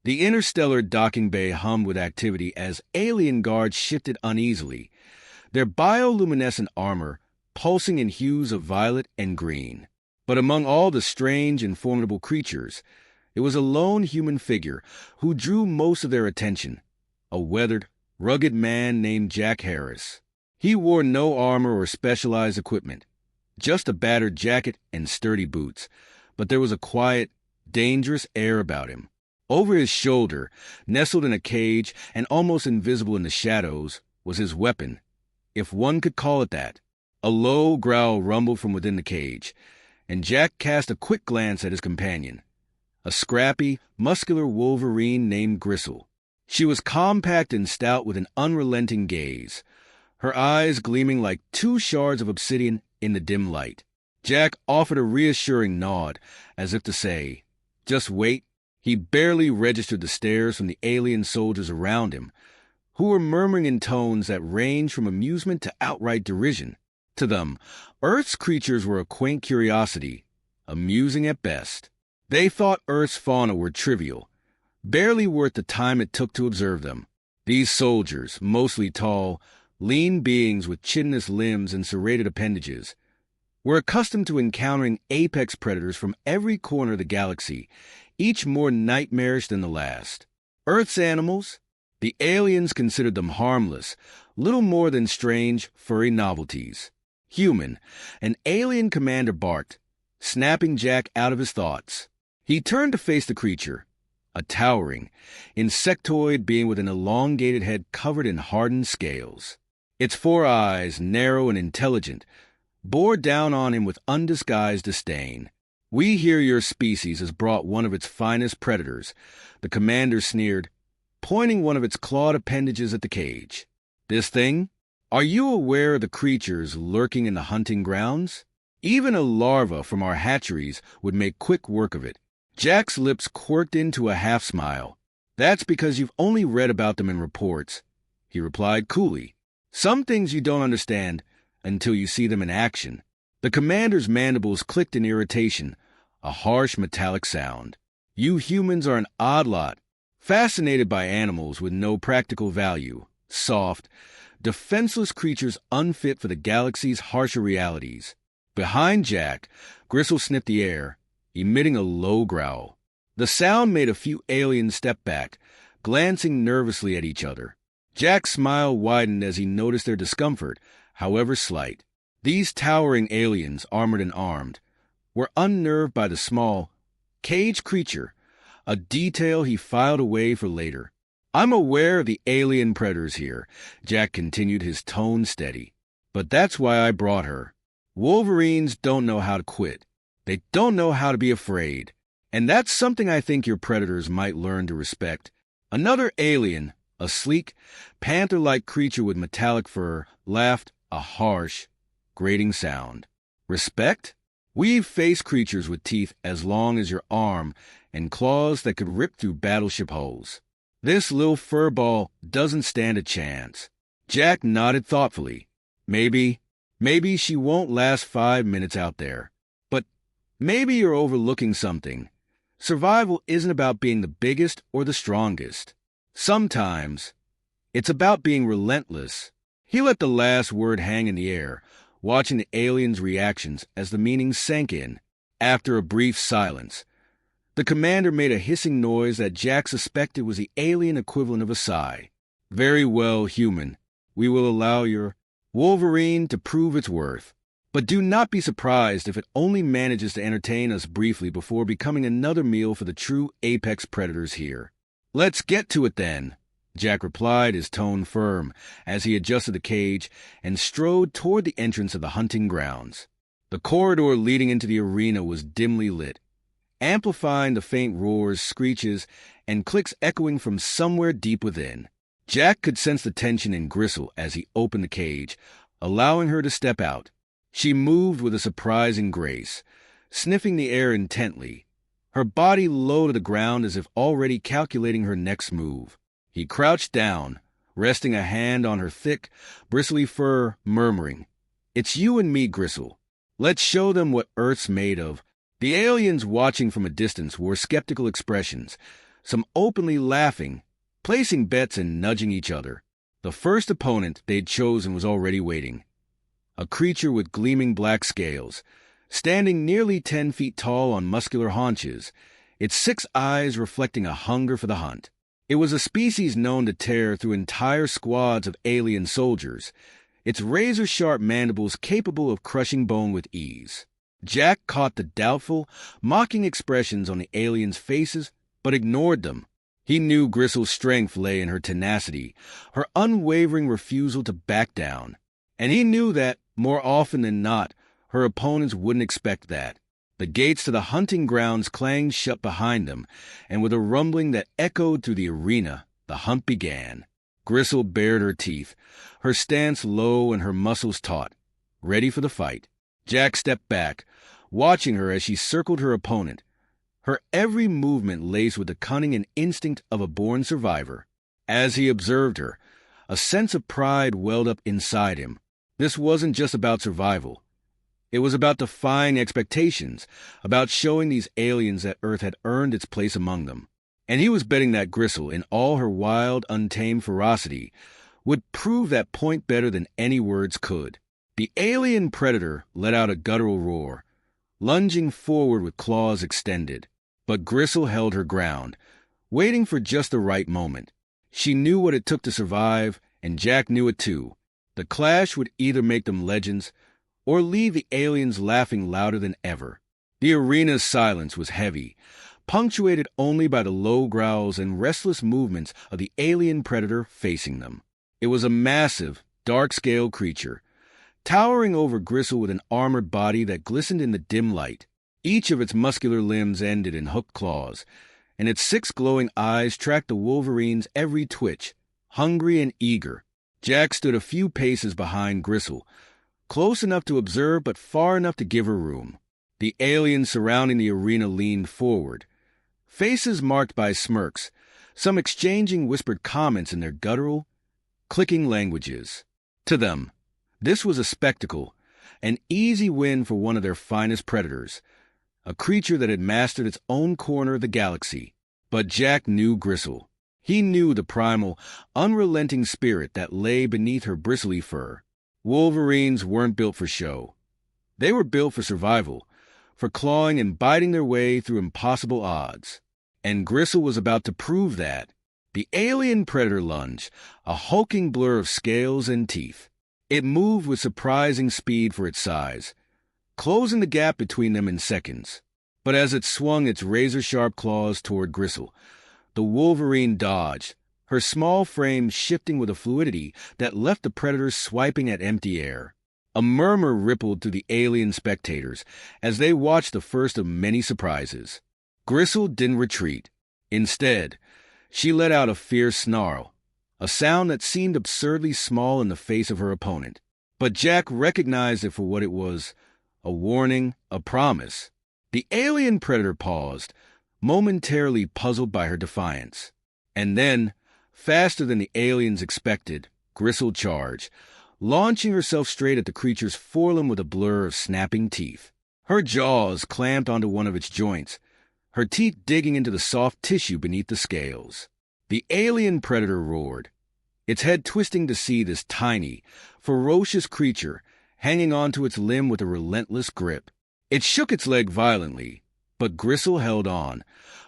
The interstellar docking bay hummed with activity as alien guards shifted uneasily, their bioluminescent armor pulsing in hues of violet and green. But among all the strange and formidable creatures, it was a lone human figure who drew most of their attention, a weathered, rugged man named Jack Harris. He wore no armor or specialized equipment, just a battered jacket and sturdy boots, but there was a quiet, dangerous air about him. Over his shoulder, nestled in a cage and almost invisible in the shadows, was his weapon, if one could call it that. A low growl rumbled from within the cage, and Jack cast a quick glance at his companion, a scrappy, muscular Wolverine named Gristle. She was compact and stout with an unrelenting gaze, her eyes gleaming like two shards of obsidian in the dim light. Jack offered a reassuring nod, as if to say, "Just wait." He barely registered the stares from the alien soldiers around him, who were murmuring in tones that ranged from amusement to outright derision. To them, Earth's creatures were a quaint curiosity, amusing at best. They thought Earth's fauna were trivial, barely worth the time it took to observe them. These soldiers, mostly tall, lean beings with chitinous limbs and serrated appendages, were accustomed to encountering apex predators from every corner of the galaxy, each more nightmarish than the last. Earth's animals, the aliens considered them harmless, little more than strange, furry novelties. Human, an alien commander barked, snapping Jack out of his thoughts. He turned to face the creature, a towering, insectoid being with an elongated head covered in hardened scales. Its four eyes, narrow and intelligent, bore down on him with undisguised disdain. "We hear your species has brought one of its finest predators," the commander sneered, pointing one of its clawed appendages at the cage. "This thing? Are you aware of the creatures lurking in the hunting grounds? Even a larva from our hatcheries would make quick work of it." Jack's lips quirked into a half-smile. "That's because you've only read about them in reports," he replied coolly. "Some things you don't understand until you see them in action." The commander's mandibles clicked in irritation, a harsh metallic sound. "You humans are an odd lot, fascinated by animals with no practical value, soft, defenseless creatures unfit for the galaxy's harsher realities." Behind Jack, Gristle sniffed the air, emitting a low growl. The sound made a few aliens step back, glancing nervously at each other. Jack's smile widened as he noticed their discomfort, however slight. These towering aliens, armored and armed, were unnerved by the small, caged creature, a detail he filed away for later. "I'm aware of the alien predators here," Jack continued, his tone steady. "But that's why I brought her. Wolverines don't know how to quit. They don't know how to be afraid. And that's something I think your predators might learn to respect." Another alien, a sleek, panther-like creature with metallic fur, laughed, a harsh, grating sound. "Respect? We've faced creatures with teeth as long as your arm and claws that could rip through battleship hulls. This little furball doesn't stand a chance." Jack nodded thoughtfully. Maybe she won't last 5 minutes out there. But maybe you're overlooking something. Survival isn't about being the biggest or the strongest. Sometimes it's about being relentless. He let the last word hang in the air, watching the aliens' reactions as the meaning sank in. After a brief silence, the commander made a hissing noise that Jack suspected was the alien equivalent of a sigh. "Very well, human. We will allow your Wolverine to prove its worth. But do not be surprised if it only manages to entertain us briefly before becoming another meal for the true apex predators here." "Let's get to it then," Jack replied, his tone firm, as he adjusted the cage and strode toward the entrance of the hunting grounds. The corridor leading into the arena was dimly lit, amplifying the faint roars, screeches, and clicks echoing from somewhere deep within. Jack could sense the tension in Gristle as he opened the cage, allowing her to step out. She moved with a surprising grace, sniffing the air intently, her body low to the ground as if already calculating her next move. He crouched down, resting a hand on her thick, bristly fur, murmuring, "It's you and me, Gristle. Let's show them what Earth's made of." The aliens watching from a distance wore skeptical expressions, some openly laughing, placing bets and nudging each other. The first opponent they'd chosen was already waiting. A creature with gleaming black scales, standing nearly 10 feet tall on muscular haunches, its 6 eyes reflecting a hunger for the hunt. It was a species known to tear through entire squads of alien soldiers, its razor-sharp mandibles capable of crushing bone with ease. Jack caught the doubtful, mocking expressions on the aliens' faces, but ignored them. He knew Gristle's strength lay in her tenacity, her unwavering refusal to back down. And he knew that, more often than not, her opponents wouldn't expect that. The gates to the hunting grounds clanged shut behind them, and with a rumbling that echoed through the arena, the hunt began. Gristle bared her teeth, her stance low and her muscles taut, ready for the fight. Jack stepped back, watching her as she circled her opponent, her every movement laced with the cunning and instinct of a born survivor. As he observed her, a sense of pride welled up inside him. This wasn't just about survival. It was about defying expectations, about showing these aliens that Earth had earned its place among them. And he was betting that Gristle, in all her wild, untamed ferocity, would prove that point better than any words could. The alien predator let out a guttural roar, lunging forward with claws extended. But Gristle held her ground, waiting for just the right moment. She knew what it took to survive, and Jack knew it too. The clash would either make them legends, or leave the aliens laughing louder than ever. The arena's silence was heavy, punctuated only by the low growls and restless movements of the alien predator facing them. It was a massive, dark-scaled creature, towering over Gristle with an armored body that glistened in the dim light. Each of its muscular limbs ended in hooked claws, and its 6 glowing eyes tracked the Wolverine's every twitch, hungry and eager. Jack stood a few paces behind Gristle, close enough to observe but far enough to give her room. The aliens surrounding the arena leaned forward, faces marked by smirks, some exchanging whispered comments in their guttural, clicking languages. To them, this was a spectacle, an easy win for one of their finest predators, a creature that had mastered its own corner of the galaxy. But Jack knew Gristle. He knew the primal, unrelenting spirit that lay beneath her bristly fur. Wolverines weren't built for show. They were built for survival, for clawing and biting their way through impossible odds. And Gristle was about to prove that. The alien predator lunged, a hulking blur of scales and teeth. It moved with surprising speed for its size, closing the gap between them in seconds. But as it swung its razor-sharp claws toward Gristle, the Wolverine dodged, her small frame shifting with a fluidity that left the predator swiping at empty air. A murmur rippled through the alien spectators as they watched the first of many surprises. Gristle didn't retreat. Instead, she let out a fierce snarl, a sound that seemed absurdly small in the face of her opponent. But Jack recognized it for what it was, a warning, a promise. The alien predator paused, momentarily puzzled by her defiance. And then, faster than the aliens expected, Gristle charged, launching herself straight at the creature's forelimb with a blur of snapping teeth. Her jaws clamped onto one of its joints, her teeth digging into the soft tissue beneath the scales. The alien predator roared, its head twisting to see this tiny, ferocious creature hanging onto its limb with a relentless grip. It shook its leg violently, but Gristle held on,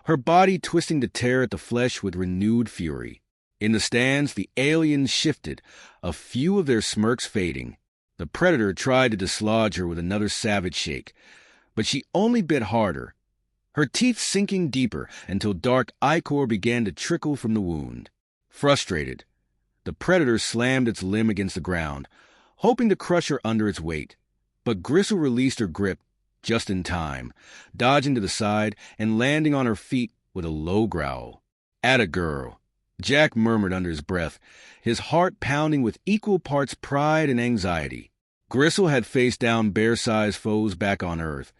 her body twisting to tear at the flesh with renewed fury. In the stands, the aliens shifted, a few of their smirks fading. The predator tried to dislodge her with another savage shake, but she only bit harder, her teeth sinking deeper until dark ichor began to trickle from the wound. Frustrated, the predator slammed its limb against the ground, hoping to crush her under its weight. But Gristle released her grip just in time, dodging to the side and landing on her feet with a low growl. "Atta girl," Jack murmured under his breath, his heart pounding with equal parts pride and anxiety. Gristle had faced down bear-sized foes back on Earth,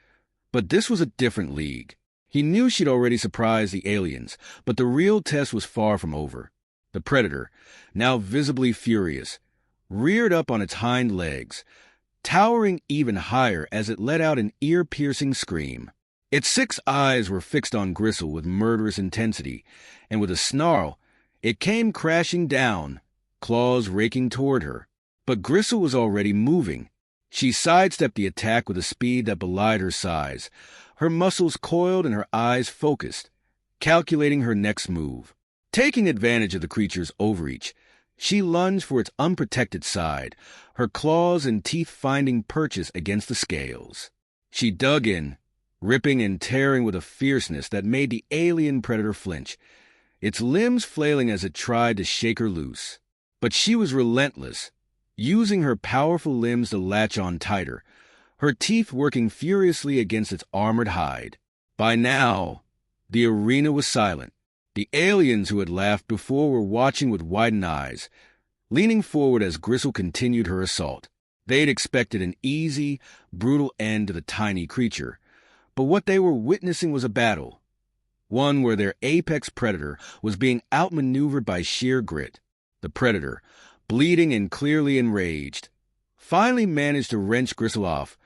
but this was a different league. He knew she'd already surprised the aliens, but the real test was far from over. The predator, now visibly furious, reared up on its hind legs, towering even higher as it let out an ear-piercing scream. Its 6 eyes were fixed on Gristle with murderous intensity, and with a snarl, it came crashing down, claws raking toward her. But Gristle was already moving. She sidestepped the attack with a speed that belied her size, her muscles coiled and her eyes focused, calculating her next move. Taking advantage of the creature's overreach, she lunged for its unprotected side, her claws and teeth finding purchase against the scales. She dug in, ripping and tearing with a fierceness that made the alien predator flinch, its limbs flailing as it tried to shake her loose. But she was relentless, using her powerful limbs to latch on tighter, her teeth working furiously against its armored hide. By now, the arena was silent. The aliens who had laughed before were watching with widened eyes, leaning forward as Gristle continued her assault. They'd expected an easy, brutal end to the tiny creature, but what they were witnessing was a battle, one where their apex predator was being outmaneuvered by sheer grit. The predator, bleeding and clearly enraged, finally managed to wrench Gristle off,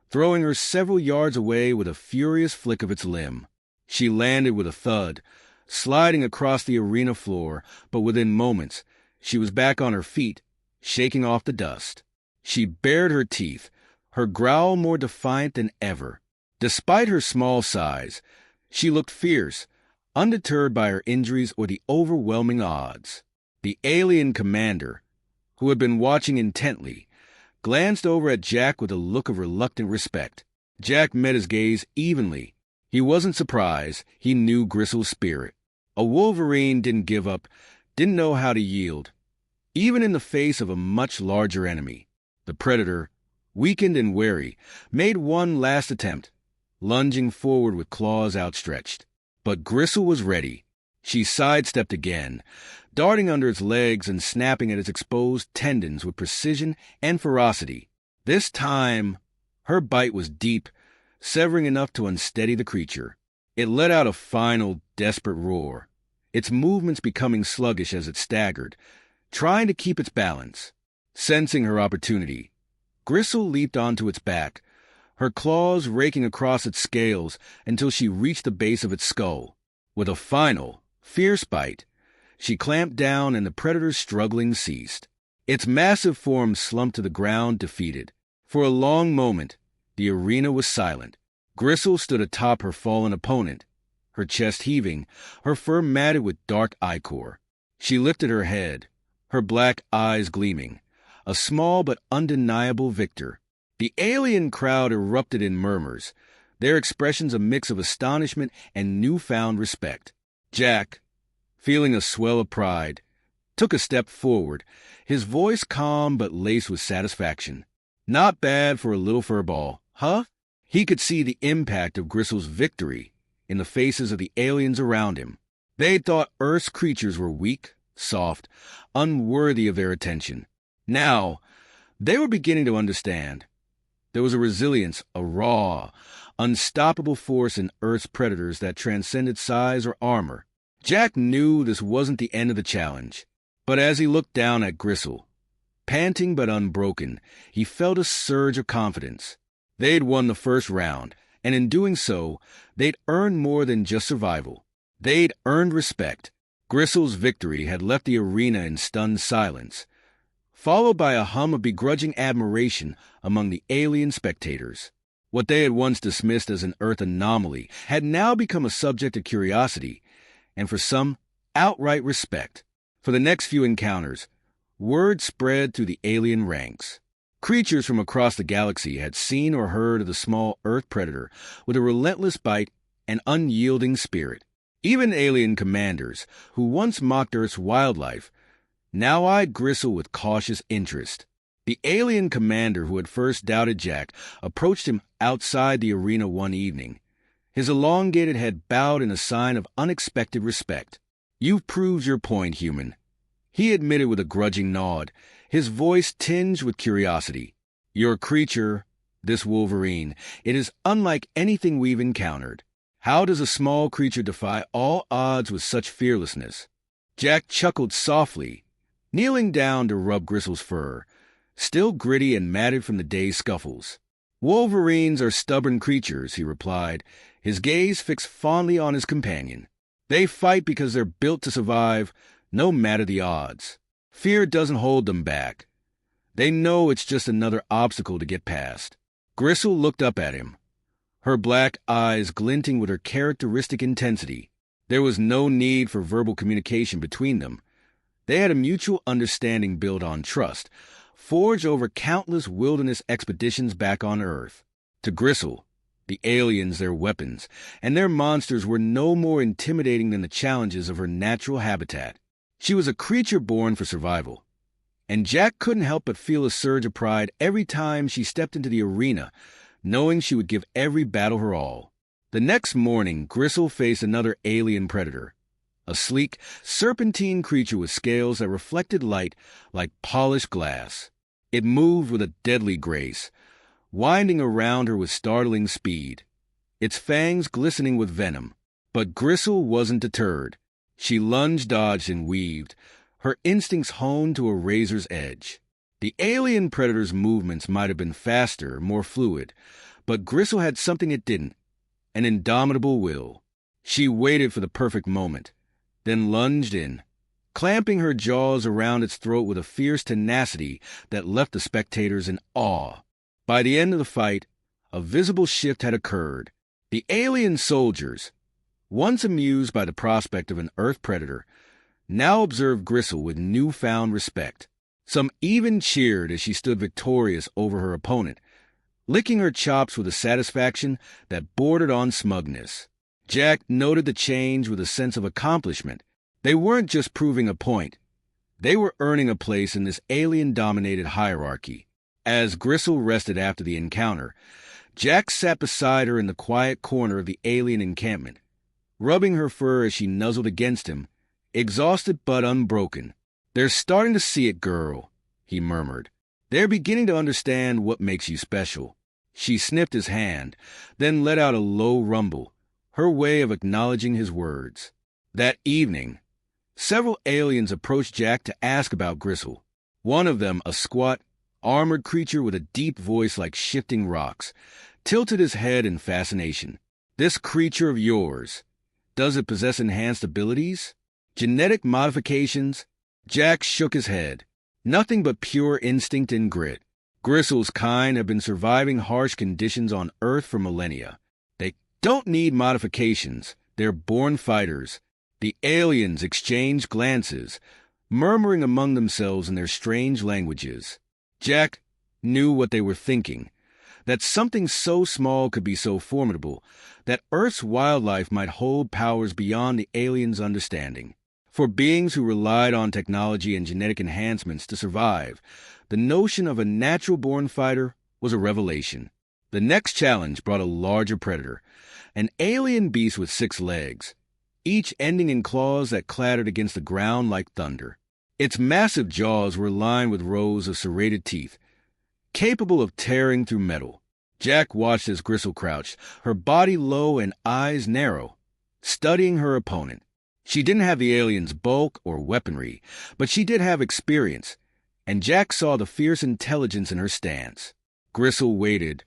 throwing her several yards away with a furious flick of its limb. She landed with a thud, sliding across the arena floor, but within moments, she was back on her feet, shaking off the dust. She bared her teeth, her growl more defiant than ever. Despite her small size, she looked fierce, undeterred by her injuries or the overwhelming odds. The alien commander, who had been watching intently, glanced over at Jack with a look of reluctant respect. Jack met his gaze evenly. He wasn't surprised. He knew Gristle's spirit. A Wolverine didn't give up, didn't know how to yield, even in the face of a much larger enemy. The predator, weakened and wary, made one last attempt, lunging forward with claws outstretched. But Gristle was ready. She sidestepped again, darting under its legs and snapping at its exposed tendons with precision and ferocity. This time, her bite was deep, severing enough to unsteady the creature. It let out a final, desperate roar, its movements becoming sluggish as it staggered, trying to keep its balance. Sensing her opportunity, Gristle leaped onto its back, her claws raking across its scales until she reached the base of its skull. With a final, fierce bite, she clamped down and the predator's struggling ceased. Its massive form slumped to the ground, defeated. For a long moment, the arena was silent. Gristle stood atop her fallen opponent, her chest heaving, her fur matted with dark ichor. She lifted her head, her black eyes gleaming, a small but undeniable victor. The alien crowd erupted in murmurs, their expressions a mix of astonishment and newfound respect. Jack, feeling a swell of pride, took a step forward, his voice calm but laced with satisfaction. Not bad for a little furball, huh? He could see the impact of Gristle's victory in the faces of the aliens around him. They'd thought Earth's creatures were weak, soft, unworthy of their attention. Now, they were beginning to understand. There was a resilience, a raw, unstoppable force in Earth's predators that transcended size or armor. Jack knew this wasn't the end of the challenge, but as he looked down at Gristle, panting but unbroken, he felt a surge of confidence. They'd won the first round, and in doing so, they'd earned more than just survival. They'd earned respect. Gristle's victory had left the arena in stunned silence, followed by a hum of begrudging admiration among the alien spectators. What they had once dismissed as an Earth anomaly had now become a subject of curiosity, and for some, outright respect. For the next few encounters, word spread through the alien ranks. Creatures from across the galaxy had seen or heard of the small Earth predator with a relentless bite and unyielding spirit. Even alien commanders, who once mocked Earth's wildlife, now eyed Gristle with cautious interest. The alien commander who had first doubted Jack approached him outside the arena one evening. His elongated head bowed in a sign of unexpected respect. "You've proved your point, human," he admitted with a grudging nod, his voice tinged with curiosity. "Your creature, this Wolverine, it is unlike anything we've encountered. How does a small creature defy all odds with such fearlessness?" Jack chuckled softly, kneeling down to rub Gristle's fur, still gritty and matted from the day's scuffles. "Wolverines are stubborn creatures," he replied, his gaze fixed fondly on his companion. They fight because they're built to survive, no matter the odds. Fear doesn't hold them back. They know it's just another obstacle to get past. Gristle looked up at him, her black eyes glinting with her characteristic intensity. There was no need for verbal communication between them. They had a mutual understanding built on trust, forged over countless wilderness expeditions back on Earth. To Gristle, the aliens their weapons, and their monsters were no more intimidating than the challenges of her natural habitat. She was a creature born for survival, and Jack couldn't help but feel a surge of pride every time she stepped into the arena, knowing she would give every battle her all. The next morning, Gristle faced another alien predator, a sleek, serpentine creature with scales that reflected light like polished glass. It moved with a deadly grace, winding around her with startling speed, its fangs glistening with venom. But Gristle wasn't deterred. She lunged, dodged, and weaved, her instincts honed to a razor's edge. The alien predator's movements might have been faster, more fluid, but Gristle had something it didn't, an indomitable will. She waited for the perfect moment, then lunged in, clamping her jaws around its throat with a fierce tenacity that left the spectators in awe. By the end of the fight, a visible shift had occurred. The alien soldiers, once amused by the prospect of an Earth predator, now observed Gristle with newfound respect. Some even cheered as she stood victorious over her opponent, licking her chops with a satisfaction that bordered on smugness. Jack noted the change with a sense of accomplishment. They weren't just proving a point. They were earning a place in this alien-dominated hierarchy. As Gristle rested after the encounter, Jack sat beside her in the quiet corner of the alien encampment, rubbing her fur as she nuzzled against him, exhausted but unbroken. "They're starting to see it, girl," he murmured. "They're beginning to understand what makes you special." She sniffed his hand, then let out a low rumble, her way of acknowledging his words. That evening, several aliens approached Jack to ask about Gristle. One of them, a squat, armored creature with a deep voice like shifting rocks, tilted his head in fascination. "This creature of yours, does it possess enhanced abilities? Genetic modifications?" Jack shook his head. "Nothing but pure instinct and grit. Gristle's kind have been surviving harsh conditions on Earth for millennia. They don't need modifications. They're born fighters." The aliens exchanged glances, murmuring among themselves in their strange languages. Jack knew what they were thinking, that something so small could be so formidable, that Earth's wildlife might hold powers beyond the aliens' understanding. For beings who relied on technology and genetic enhancements to survive, the notion of a natural-born fighter was a revelation. The next challenge brought a larger predator, an alien beast with 6 legs, each ending in claws that clattered against the ground like thunder. Its massive jaws were lined with rows of serrated teeth, capable of tearing through metal. Jack watched as Gristle crouched, her body low and eyes narrow, studying her opponent. She didn't have the alien's bulk or weaponry, but she did have experience, and Jack saw the fierce intelligence in her stance. Gristle waited,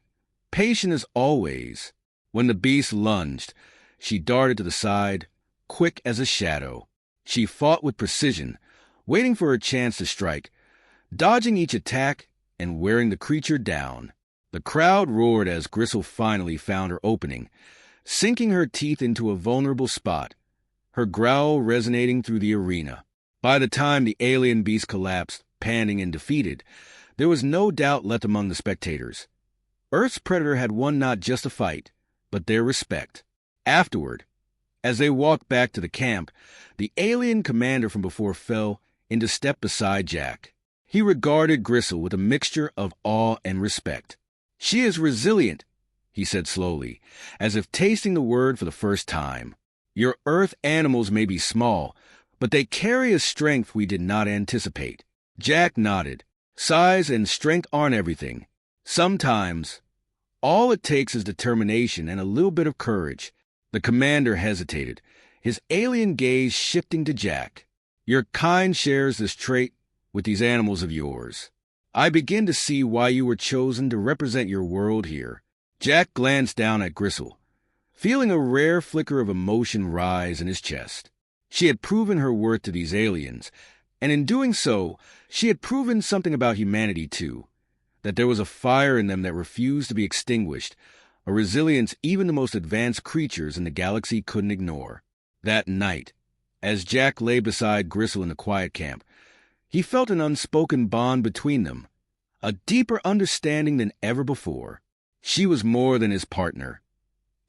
patient as always. When the beast lunged, she darted to the side, quick as a shadow. She fought with precision, waiting for her chance to strike, dodging each attack and wearing the creature down. The crowd roared as Gristle finally found her opening, sinking her teeth into a vulnerable spot, her growl resonating through the arena. By the time the alien beast collapsed, panting and defeated, there was no doubt left among the spectators. Earth's predator had won not just a fight, but their respect. Afterward, as they walked back to the camp, the alien commander from before fell into step beside Jack. He regarded Gristle with a mixture of awe and respect. "She is resilient," he said slowly, as if tasting the word for the first time. "Your Earth animals may be small, but they carry a strength we did not anticipate." Jack nodded. "Size and strength aren't everything. Sometimes, all it takes is determination and a little bit of courage." The commander hesitated, his alien gaze shifting to Jack. "Your kind shares this trait with these animals of yours. I begin to see why you were chosen to represent your world here." Jack glanced down at Gristle, feeling a rare flicker of emotion rise in his chest. She had proven her worth to these aliens, and in doing so, she had proven something about humanity too, that there was a fire in them that refused to be extinguished, a resilience even the most advanced creatures in the galaxy couldn't ignore. That night, as Jack lay beside Gristle in the quiet camp, he felt an unspoken bond between them, a deeper understanding than ever before. She was more than his partner.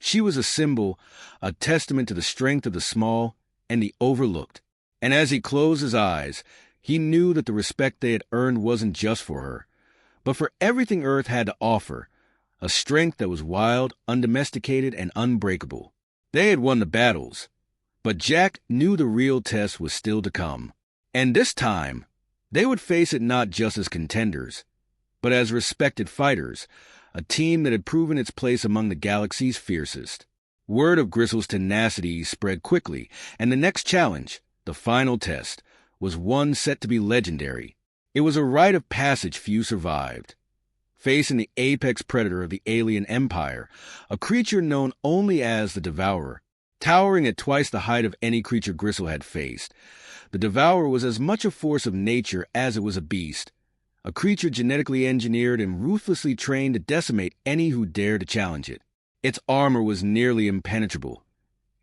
She was a symbol, a testament to the strength of the small and the overlooked. And as he closed his eyes, he knew that the respect they had earned wasn't just for her, but for everything Earth had to offer, a strength that was wild, undomesticated, and unbreakable. They had won the battles, but Jack knew the real test was still to come. And this time, they would face it not just as contenders, but as respected fighters, a team that had proven its place among the galaxy's fiercest. Word of Gristle's tenacity spread quickly, and the next challenge, the final test, was one set to be legendary. It was a rite of passage few survived. Facing the apex predator of the alien empire, a creature known only as the Devourer, towering at twice the height of any creature Gristle had faced, the Devourer was as much a force of nature as it was a beast, a creature genetically engineered and ruthlessly trained to decimate any who dared to challenge it. Its armor was nearly impenetrable,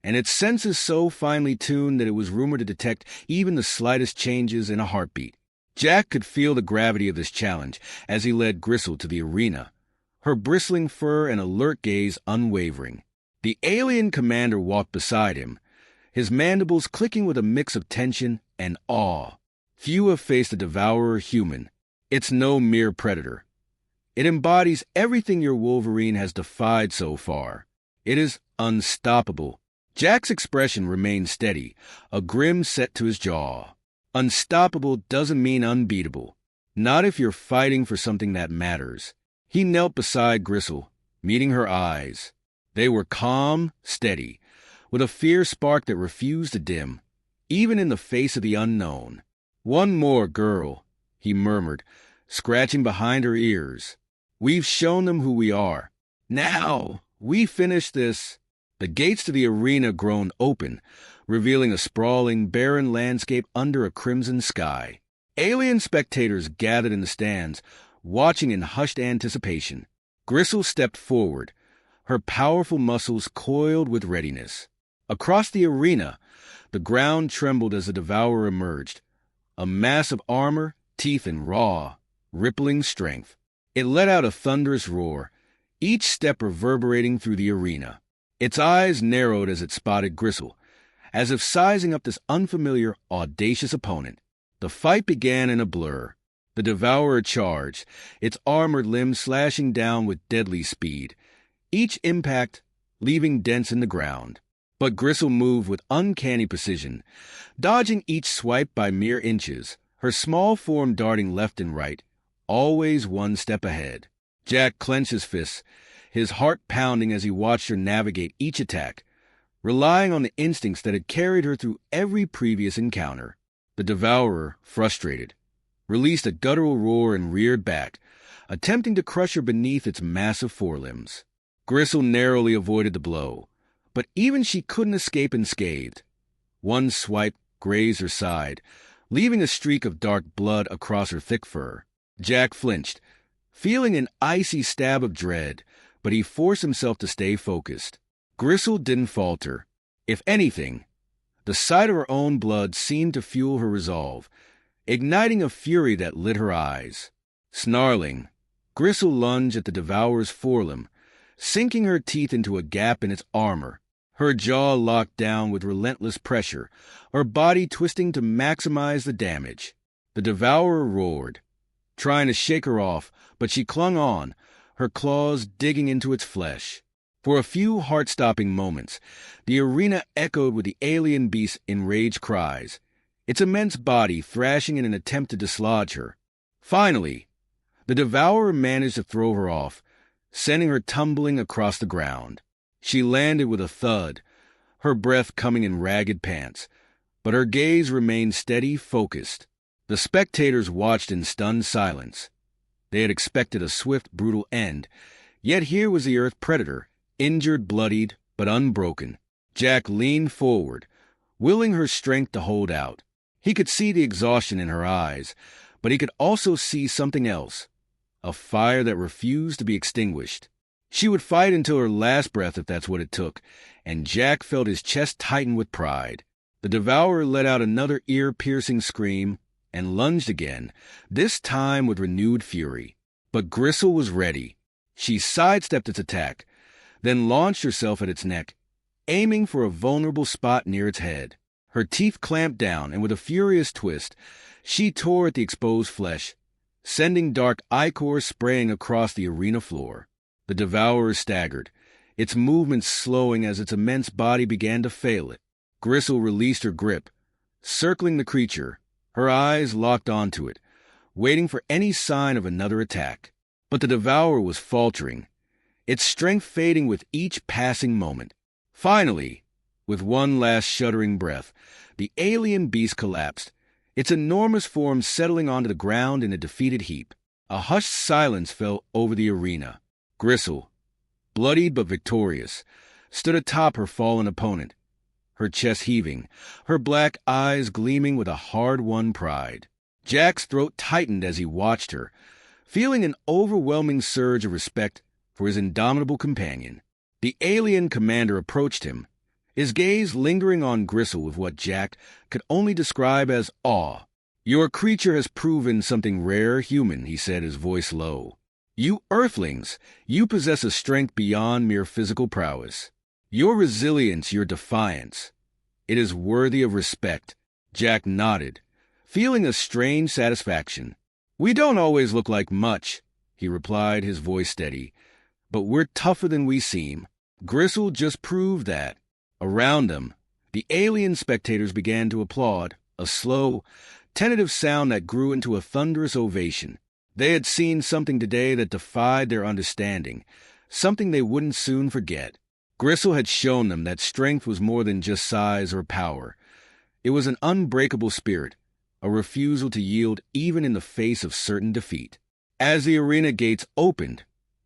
and its senses so finely tuned that it was rumored to detect even the slightest changes in a heartbeat. Jack could feel the gravity of this challenge as he led Gristle to the arena, her bristling fur and alert gaze unwavering. The alien commander walked beside him, his mandibles clicking with a mix of tension and awe. Few have faced a Devourer human. It's no mere predator. It embodies everything your Wolverine has defied so far. It is unstoppable. Jack's expression remained steady, a grin set to his jaw. Unstoppable doesn't mean unbeatable. Not if you're fighting for something that matters. He knelt beside Gristle, meeting her eyes. They were calm, steady, with a fierce spark that refused to dim, even in the face of the unknown. "One more, girl," he murmured, scratching behind her ears. "We've shown them who we are. Now, we finish this." The gates to the arena groaned open, revealing a sprawling, barren landscape under a crimson sky. Alien spectators gathered in the stands, watching in hushed anticipation. Gristle stepped forward, her powerful muscles coiled with readiness. Across the arena, the ground trembled as the Devourer emerged, a mass of armor, teeth, and raw, rippling strength. It let out a thunderous roar, each step reverberating through the arena. Its eyes narrowed as it spotted Gristle, as if sizing up this unfamiliar, audacious opponent. The fight began in a blur. The Devourer charged, its armored limbs slashing down with deadly speed, each impact leaving dents in the ground. But Gristle moved with uncanny precision, dodging each swipe by mere inches, her small form darting left and right, always one step ahead. Jack clenched his fists, his heart pounding as he watched her navigate each attack, relying on the instincts that had carried her through every previous encounter. The Devourer, frustrated, released a guttural roar and reared back, attempting to crush her beneath its massive forelimbs. Gristle narrowly avoided the blow, but even she couldn't escape unscathed. One swipe grazed her side, leaving a streak of dark blood across her thick fur. Jack flinched, feeling an icy stab of dread, but he forced himself to stay focused. Gristle didn't falter. If anything, the sight of her own blood seemed to fuel her resolve, igniting a fury that lit her eyes. Snarling, Gristle lunged at the Devourer's forelimb, sinking her teeth into a gap in its armor, her jaw locked down with relentless pressure, her body twisting to maximize the damage. The Devourer roared, trying to shake her off, but she clung on, her claws digging into its flesh. For a few heart-stopping moments, the arena echoed with the alien beast's enraged cries, its immense body thrashing in an attempt to dislodge her. Finally, the Devourer managed to throw her off, sending her tumbling across the ground. She landed with a thud, her breath coming in ragged pants, but her gaze remained steady, focused. The spectators watched in stunned silence. They had expected a swift, brutal end, yet here was the Earth predator, injured, bloodied, but unbroken. Jack leaned forward, willing her strength to hold out. He could see the exhaustion in her eyes, but he could also see something else, a fire that refused to be extinguished. She would fight until her last breath if that's what it took, and Jack felt his chest tighten with pride. The devourer let out another ear-piercing scream and lunged again, this time with renewed fury. But Gristle was ready. She sidestepped its attack, then launched herself at its neck, aiming for a vulnerable spot near its head. Her teeth clamped down, and with a furious twist, she tore at the exposed flesh, sending dark ichor spraying across the arena floor. The devourer staggered, its movements slowing as its immense body began to fail it. Gristle released her grip, circling the creature, her eyes locked onto it, waiting for any sign of another attack. But the devourer was faltering, its strength fading with each passing moment. Finally, with one last shuddering breath, the alien beast collapsed, its enormous form settling onto the ground in a defeated heap. A hushed silence fell over the arena. Gristle, bloodied but victorious, stood atop her fallen opponent, her chest heaving, her black eyes gleaming with a hard-won pride. Jack's throat tightened as he watched her, feeling an overwhelming surge of respect for his indomitable companion. The alien commander approached him, his gaze lingering on Gristle with what Jack could only describe as awe. "Your creature has proven something rare human," he said, his voice low. "You Earthlings, you possess a strength beyond mere physical prowess. Your resilience, your defiance, it is worthy of respect." Jack nodded, feeling a strange satisfaction. "We don't always look like much," he replied, his voice steady, "but we're tougher than we seem." Gristle just proved that. Around them, the alien spectators began to applaud, a slow, tentative sound that grew into a thunderous ovation. They had seen something today that defied their understanding, something they wouldn't soon forget. Gristle had shown them that strength was more than just size or power. It was an unbreakable spirit, a refusal to yield even in the face of certain defeat. As the arena gates opened,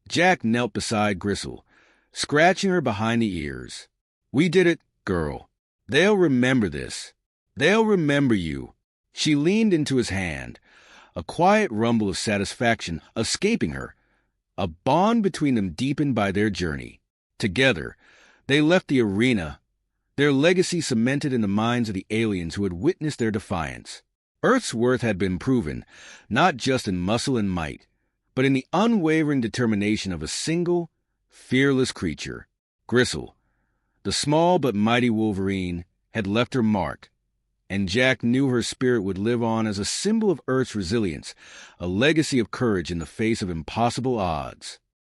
Jack knelt beside Gristle, scratching her behind the ears. "We did it, girl. They'll remember this. They'll remember you." She leaned into his hand, a quiet rumble of satisfaction escaping her. A bond between them deepened by their journey. Together, they left the arena, their legacy cemented in the minds of the aliens who had witnessed their defiance. Earth's worth had been proven, not just in muscle and might, but in the unwavering determination of a single, fearless creature. Gristle, the small but mighty Wolverine, had left her mark, and Jack knew her spirit would live on as a symbol of Earth's resilience, a legacy of courage in the face of impossible odds.